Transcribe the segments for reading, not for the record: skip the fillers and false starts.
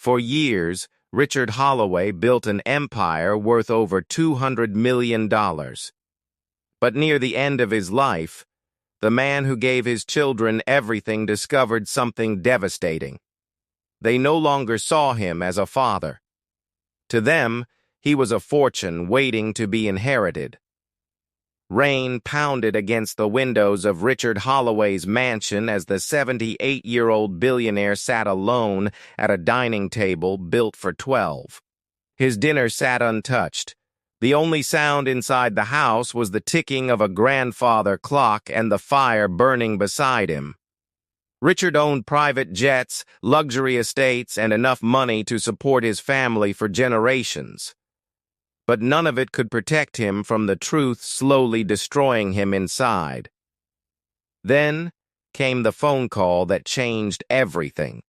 For years, Richard Holloway built an empire worth over $200 million. But near the end of his life, the man who gave his children everything discovered something devastating. They no longer saw him as a father. To them, he was a fortune waiting to be inherited. Rain pounded against the windows of Richard Holloway's mansion as the 78-year-old billionaire sat alone at a dining table built for 12. His dinner sat untouched. The only sound inside the house was the ticking of a grandfather clock and the fire burning beside him. Richard owned private jets, luxury estates, and enough money to support his family for generations. But none of it could protect him from the truth slowly destroying him inside. Then came the phone call that changed everything.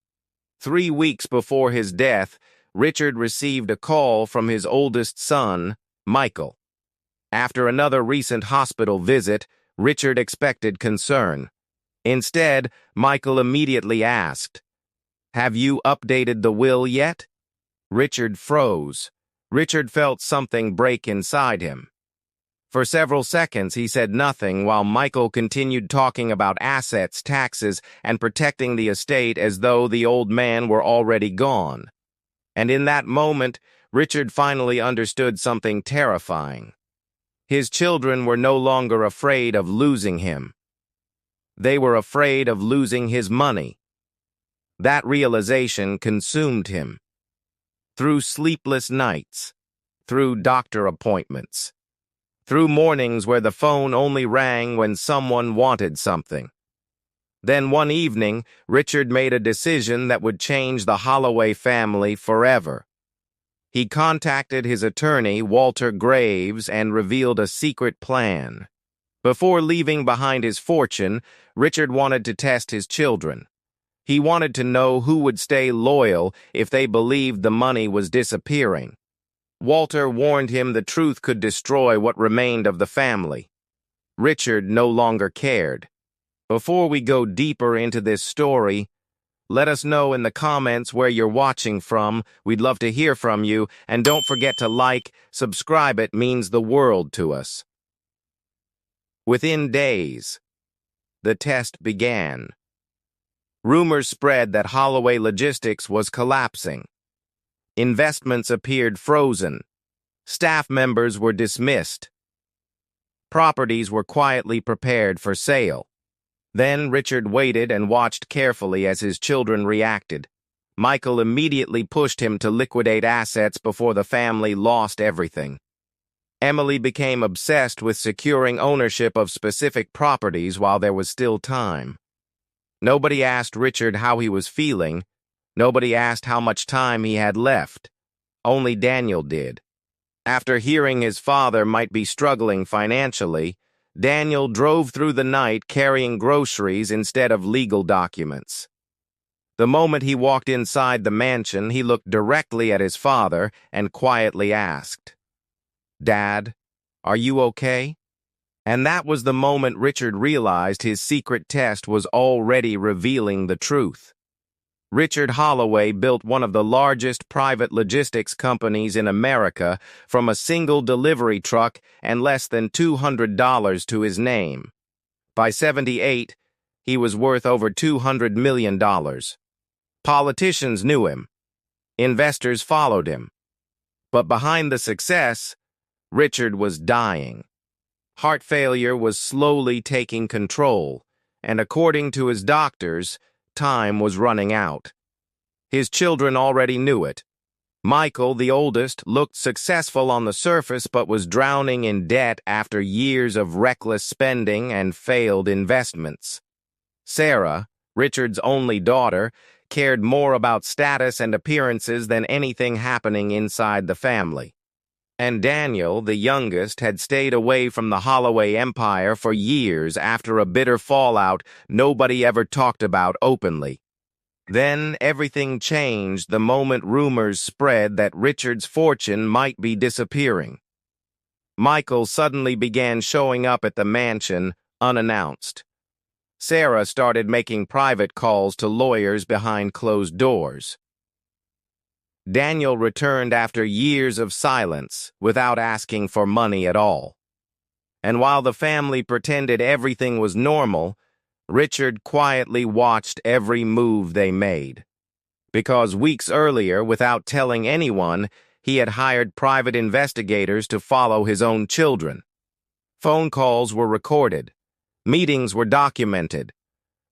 3 weeks before his death, Richard received a call from his oldest son, Michael. After another recent hospital visit, Richard expected concern. Instead, Michael immediately asked, "Have you updated the will yet?" Richard froze. Richard felt something break inside him. For several seconds, he said nothing while Michael continued talking about assets, taxes, and protecting the estate as though the old man were already gone. And in that moment, Richard finally understood something terrifying. His children were no longer afraid of losing him. They were afraid of losing his money. That realization consumed him. Through sleepless nights, through doctor appointments, through mornings where the phone only rang when someone wanted something. Then one evening, Richard made a decision that would change the Holloway family forever. He contacted his attorney, Walter Graves, and revealed a secret plan. Before leaving behind his fortune, Richard wanted to test his children. He wanted to know who would stay loyal if they believed the money was disappearing. Walter warned him the truth could destroy what remained of the family. Richard no longer cared. Before we go deeper into this story, let us know in the comments where you're watching from. We'd love to hear from you, and don't forget to like, subscribe. It means the world to us. Within days, the test began. Rumors spread that Holloway Logistics was collapsing. Investments appeared frozen. Staff members were dismissed. Properties were quietly prepared for sale. Then Richard waited and watched carefully as his children reacted. Michael immediately pushed him to liquidate assets before the family lost everything. Emily became obsessed with securing ownership of specific properties while there was still time. Nobody asked Richard how he was feeling. Nobody asked how much time he had left. Only Daniel did. After hearing his father might be struggling financially, Daniel drove through the night carrying groceries instead of legal documents. The moment he walked inside the mansion, he looked directly at his father and quietly asked, "Dad, are you okay?" And that was the moment Richard realized his secret test was already revealing the truth. Richard Holloway built one of the largest private logistics companies in America from a single delivery truck and less than $200 to his name. By 78, he was worth over $200 million. Politicians knew him. Investors followed him. But behind the success, Richard was dying. Heart failure was slowly taking control, and according to his doctors, time was running out. His children already knew it. Michael, the oldest, looked successful on the surface but was drowning in debt after years of reckless spending and failed investments. Sarah, Richard's only daughter, cared more about status and appearances than anything happening inside the family. And Daniel, the youngest, had stayed away from the Holloway empire for years after a bitter fallout nobody ever talked about openly. Then everything changed the moment rumors spread that Richard's fortune might be disappearing. Michael suddenly began showing up at the mansion unannounced. Sarah started making private calls to lawyers behind closed doors. Daniel returned after years of silence, without asking for money at all. And while the family pretended everything was normal, Richard quietly watched every move they made. Because weeks earlier, without telling anyone, he had hired private investigators to follow his own children. Phone calls were recorded. Meetings were documented.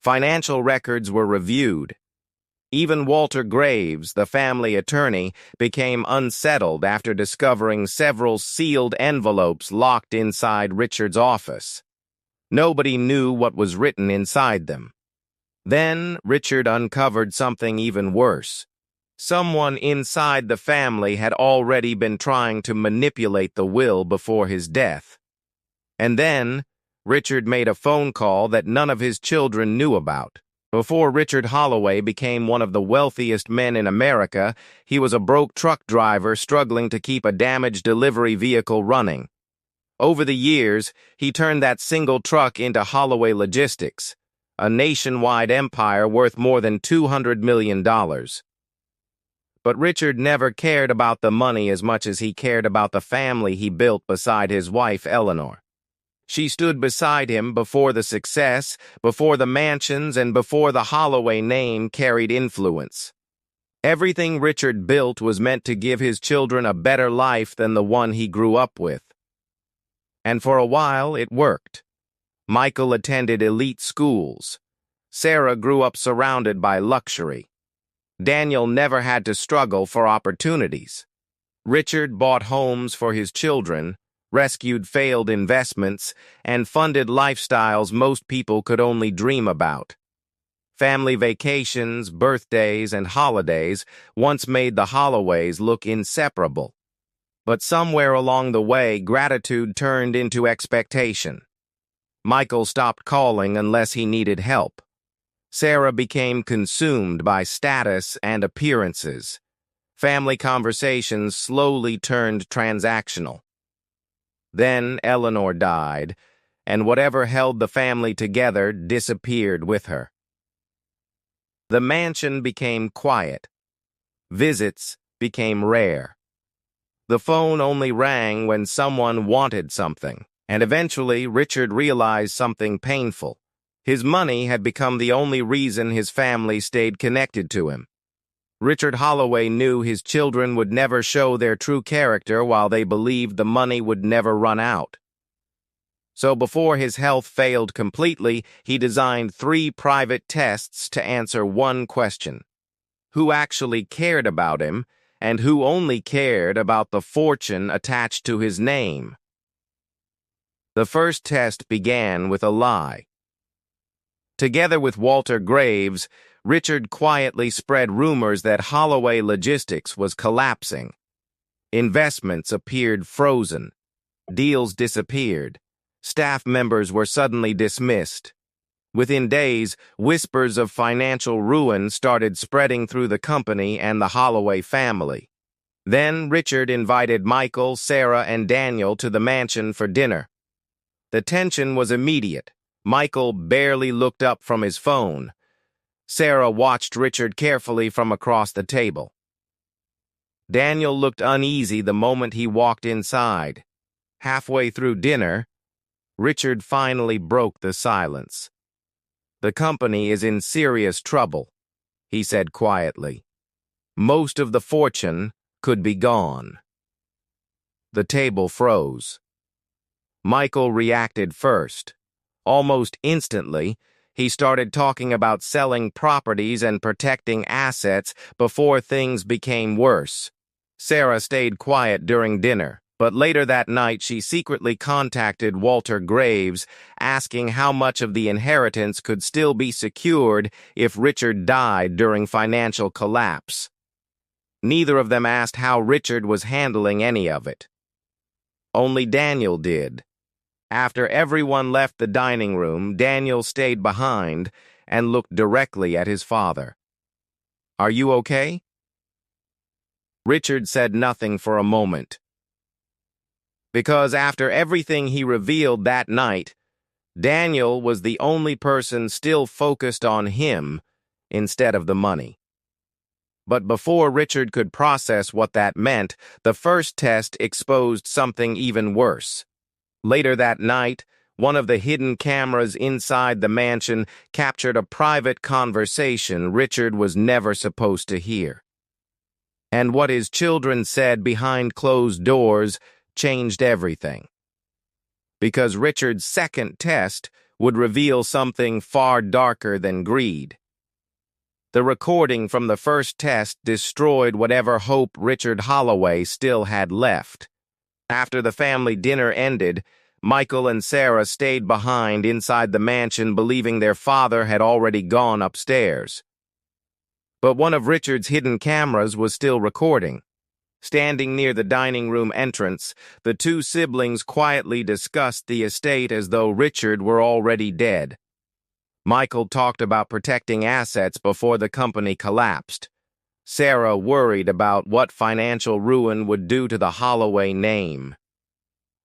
Financial records were reviewed. Even Walter Graves, the family attorney, became unsettled after discovering several sealed envelopes locked inside Richard's office. Nobody knew what was written inside them. Then Richard uncovered something even worse. Someone inside the family had already been trying to manipulate the will before his death. And then Richard made a phone call that none of his children knew about. Before Richard Holloway became one of the wealthiest men in America, he was a broke truck driver struggling to keep a damaged delivery vehicle running. Over the years, he turned that single truck into Holloway Logistics, a nationwide empire worth more than $200 million. But Richard never cared about the money as much as he cared about the family he built beside his wife, Eleanor. She stood beside him before the success, before the mansions, and before the Holloway name carried influence. Everything Richard built was meant to give his children a better life than the one he grew up with. And for a while, it worked. Michael attended elite schools. Sarah grew up surrounded by luxury. Daniel never had to struggle for opportunities. Richard bought homes for his children, rescued failed investments, and funded lifestyles most people could only dream about. Family vacations, birthdays, and holidays once made the Holloways look inseparable. But somewhere along the way, gratitude turned into expectation. Michael stopped calling unless he needed help. Sarah became consumed by status and appearances. Family conversations slowly turned transactional. Then Eleanor died, and whatever held the family together disappeared with her. The mansion became quiet. Visits became rare. The phone only rang when someone wanted something, and eventually Richard realized something painful. His money had become the only reason his family stayed connected to him. Richard Holloway knew his children would never show their true character while they believed the money would never run out. So before his health failed completely, he designed 3 private tests to answer one question: who actually cared about him, and who only cared about the fortune attached to his name. The first test began with a lie. Together with Walter Graves, Richard quietly spread rumors that Holloway Logistics was collapsing. Investments appeared frozen. Deals disappeared. Staff members were suddenly dismissed. Within days, whispers of financial ruin started spreading through the company and the Holloway family. Then Richard invited Michael, Sarah, and Daniel to the mansion for dinner. The tension was immediate. Michael barely looked up from his phone. Sarah watched Richard carefully from across the table. Daniel looked uneasy the moment he walked inside. Halfway through dinner, Richard finally broke the silence. "The company is in serious trouble," he said quietly. "Most of the fortune could be gone." The table froze. Michael reacted first. Almost instantly, he started talking about selling properties and protecting assets before things became worse. Sarah stayed quiet during dinner, but later that night she secretly contacted Walter Graves, asking how much of the inheritance could still be secured if Richard died during financial collapse. Neither of them asked how Richard was handling any of it. Only Daniel did. After everyone left the dining room, Daniel stayed behind and looked directly at his father. "Are you okay?" Richard said nothing for a moment. Because after everything he revealed that night, Daniel was the only person still focused on him instead of the money. But before Richard could process what that meant, the first test exposed something even worse. Later that night, one of the hidden cameras inside the mansion captured a private conversation Richard was never supposed to hear. And what his children said behind closed doors changed everything. Because Richard's second test would reveal something far darker than greed. The recording from the first test destroyed whatever hope Richard Holloway still had left. After the family dinner ended, Michael and Sarah stayed behind inside the mansion, believing their father had already gone upstairs. But one of Richard's hidden cameras was still recording. Standing near the dining room entrance, the two siblings quietly discussed the estate as though Richard were already dead. Michael talked about protecting assets before the company collapsed. Sarah worried about what financial ruin would do to the Holloway name.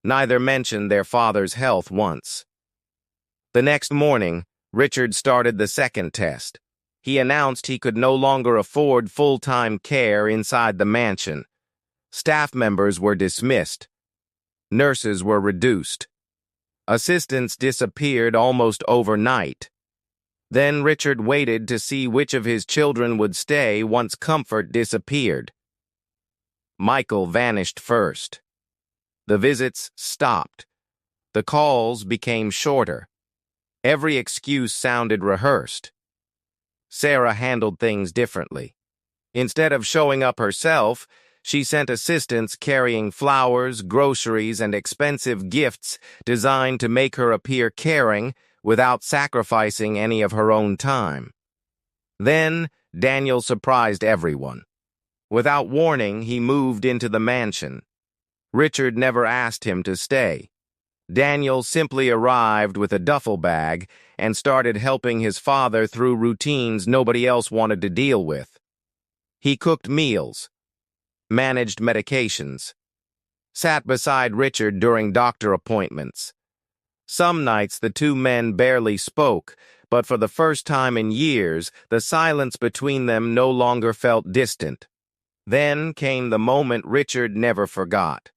Neither mentioned their father's health once. The next morning, Richard started the second test. He announced he could no longer afford full-time care inside the mansion. Staff members were dismissed. Nurses were reduced. Assistants disappeared almost overnight. Then Richard waited to see which of his children would stay once comfort disappeared. Michael vanished first. The visits stopped. The calls became shorter. Every excuse sounded rehearsed. Sarah handled things differently. Instead of showing up herself, she sent assistants carrying flowers, groceries, and expensive gifts designed to make her appear caring without sacrificing any of her own time. Then, Daniel surprised everyone. Without warning, he moved into the mansion. Richard never asked him to stay. Daniel simply arrived with a duffel bag and started helping his father through routines nobody else wanted to deal with. He cooked meals, managed medications, sat beside Richard during doctor appointments. Some nights the two men barely spoke, but for the first time in years, the silence between them no longer felt distant. Then came the moment Richard never forgot.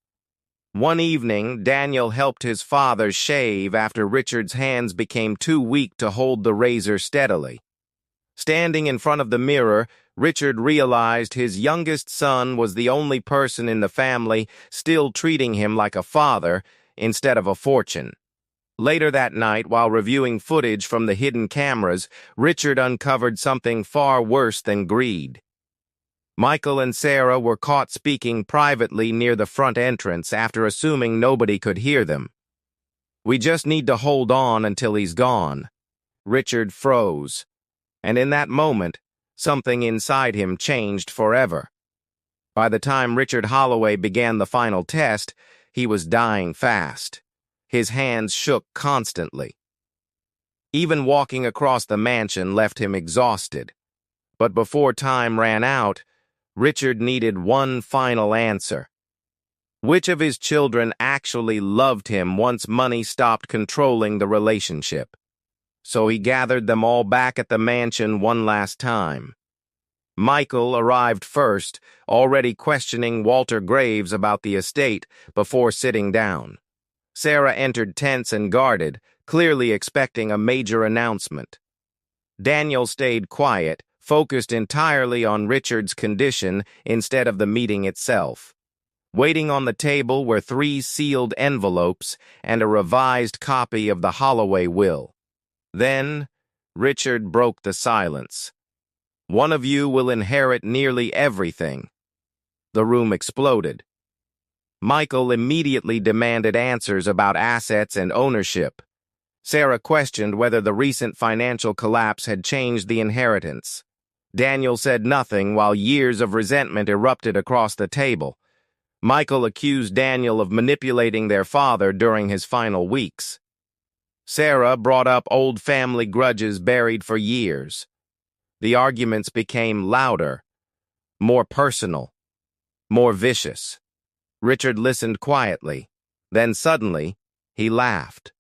One evening, Daniel helped his father shave after Richard's hands became too weak to hold the razor steadily. Standing in front of the mirror, Richard realized his youngest son was the only person in the family still treating him like a father instead of a fortune. Later that night, while reviewing footage from the hidden cameras, Richard uncovered something far worse than greed. Michael and Sarah were caught speaking privately near the front entrance after assuming nobody could hear them. "We just need to hold on until he's gone." Richard froze, and in that moment, something inside him changed forever. By the time Richard Holloway began the final test, he was dying fast. His hands shook constantly. Even walking across the mansion left him exhausted. But before time ran out, Richard needed one final answer. Which of his children actually loved him once money stopped controlling the relationship? So he gathered them all back at the mansion one last time. Michael arrived first, already questioning Walter Graves about the estate before sitting down. Sarah entered tense and guarded, clearly expecting a major announcement. Daniel stayed quiet, focused entirely on Richard's condition instead of the meeting itself. Waiting on the table were 3 sealed envelopes and a revised copy of the Holloway will. Then, Richard broke the silence. "One of you will inherit nearly everything." The room exploded. Michael immediately demanded answers about assets and ownership. Sarah questioned whether the recent financial collapse had changed the inheritance. Daniel said nothing while years of resentment erupted across the table. Michael accused Daniel of manipulating their father during his final weeks. Sarah brought up old family grudges buried for years. The arguments became louder, more personal, more vicious. Richard listened quietly. Then suddenly, he laughed.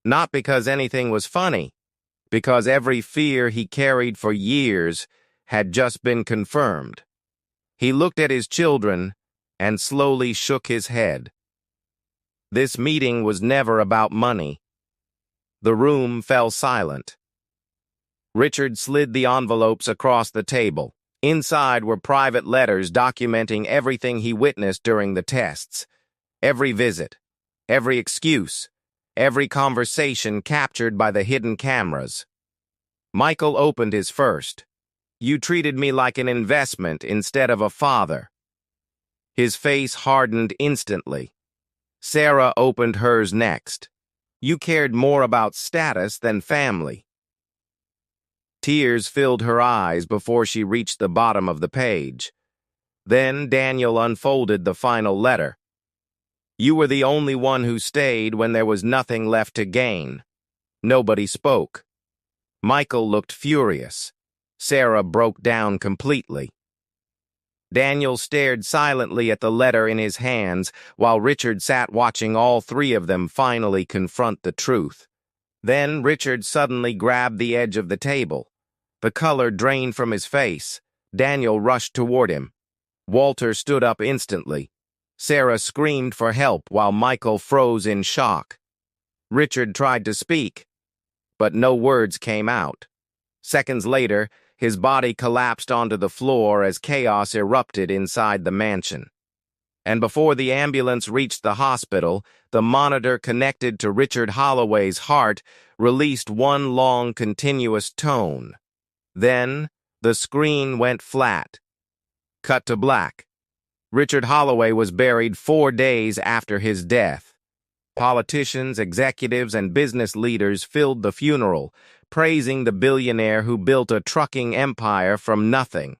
Not because anything was funny, because every fear he carried for years had just been confirmed. He looked at his children and slowly shook his head. This meeting was never about money. The room fell silent. Richard slid the envelopes across the table. Inside were private letters documenting everything he witnessed during the tests. Every visit, every excuse, every conversation captured by the hidden cameras. Michael opened his first. "You treated me like an investment instead of a father." His face hardened instantly. Sarah opened hers next. "You cared more about status than family." Tears filled her eyes before she reached the bottom of the page. Then Daniel unfolded the final letter. "You were the only one who stayed when there was nothing left to gain." Nobody spoke. Michael looked furious. Sarah broke down completely. Daniel stared silently at the letter in his hands while Richard sat watching all three of them finally confront the truth. Then Richard suddenly grabbed the edge of the table. The color drained from his face. Daniel rushed toward him. Walter stood up instantly. Sarah screamed for help while Michael froze in shock. Richard tried to speak, but no words came out. Seconds later, his body collapsed onto the floor as chaos erupted inside the mansion. And before the ambulance reached the hospital, the monitor connected to Richard Holloway's heart released one long, continuous tone. Then, the screen went flat. Cut to black. Richard Holloway was buried 4 days after his death. Politicians, executives, and business leaders filled the funeral, praising the billionaire who built a trucking empire from nothing.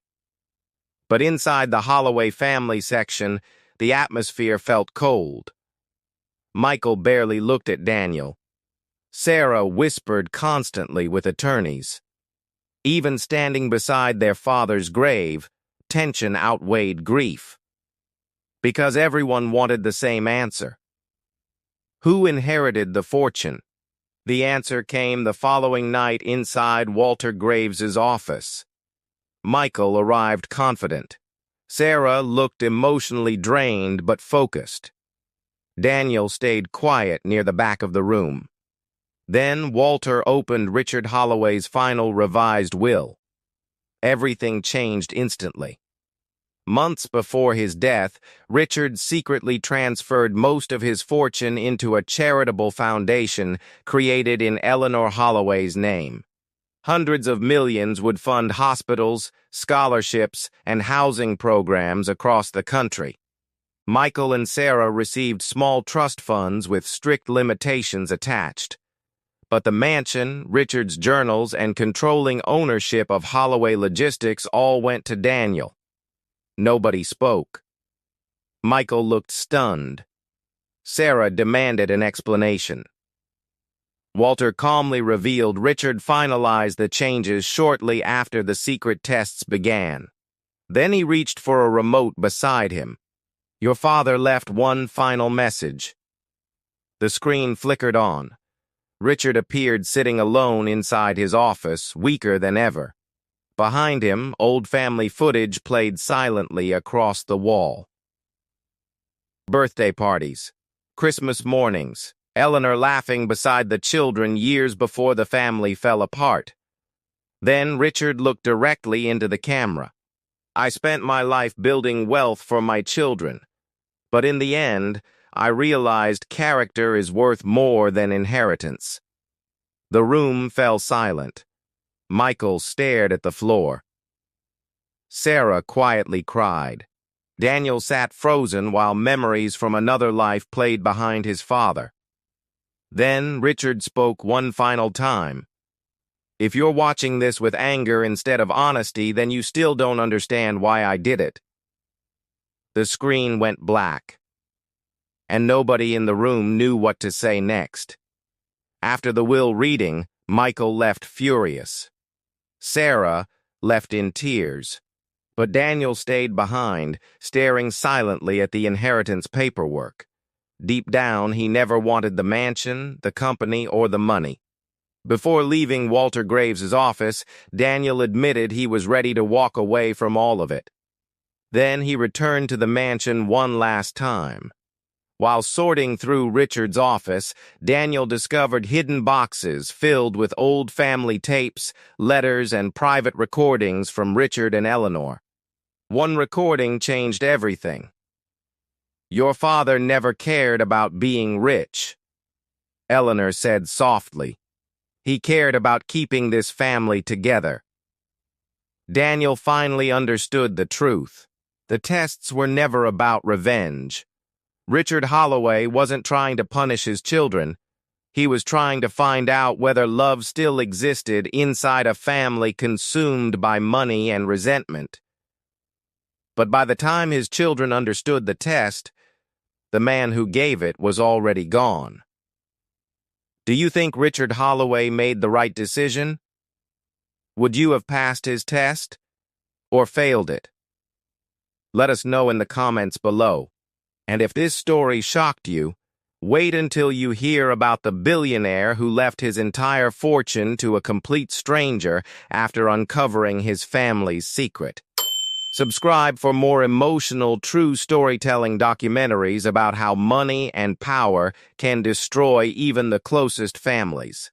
But inside the Holloway family section, the atmosphere felt cold. Michael barely looked at Daniel. Sarah whispered constantly with attorneys. Even standing beside their father's grave, tension outweighed grief. Because everyone wanted the same answer. Who inherited the fortune? The answer came the following night inside Walter Graves's office. Michael arrived confident. Sarah looked emotionally drained but focused. Daniel stayed quiet near the back of the room. Then Walter opened Richard Holloway's final revised will. Everything changed instantly. Months before his death, Richard secretly transferred most of his fortune into a charitable foundation created in Eleanor Holloway's name. Hundreds of millions would fund hospitals, scholarships, and housing programs across the country. Michael and Sarah received small trust funds with strict limitations attached. But the mansion, Richard's journals, and controlling ownership of Holloway Logistics all went to Daniel. Nobody spoke. Michael looked stunned. Sarah demanded an explanation. Walter calmly revealed Richard finalized the changes shortly after the secret tests began. Then he reached for a remote beside him. "Your father left one final message." The screen flickered on. Richard appeared sitting alone inside his office, weaker than ever. Behind him, old family footage played silently across the wall. Birthday parties, Christmas mornings, Eleanor laughing beside the children years before the family fell apart. Then Richard looked directly into the camera. "I spent my life building wealth for my children, but in the end, I realized character is worth more than inheritance." The room fell silent. Michael stared at the floor. Sarah quietly cried. Daniel sat frozen while memories from another life played behind his father. Then Richard spoke one final time. "If you're watching this with anger instead of honesty, then you still don't understand why I did it." The screen went black, and nobody in the room knew what to say next. After the will reading, Michael left furious. Sarah left in tears, but Daniel stayed behind, staring silently at the inheritance paperwork. Deep down, he never wanted the mansion, the company, or the money. Before leaving Walter Graves's office, Daniel admitted he was ready to walk away from all of it. Then he returned to the mansion one last time. While sorting through Richard's office, Daniel discovered hidden boxes filled with old family tapes, letters, and private recordings from Richard and Eleanor. One recording changed everything. "Your father never cared about being rich," Eleanor said softly. "He cared about keeping this family together." Daniel finally understood the truth. The tests were never about revenge. Richard Holloway wasn't trying to punish his children. He was trying to find out whether love still existed inside a family consumed by money and resentment. But by the time his children understood the test, the man who gave it was already gone. Do you think Richard Holloway made the right decision? Would you have passed his test or failed it? Let us know in the comments below. And if this story shocked you, wait until you hear about the billionaire who left his entire fortune to a complete stranger after uncovering his family's secret. Subscribe for more emotional, true storytelling documentaries about how money and power can destroy even the closest families.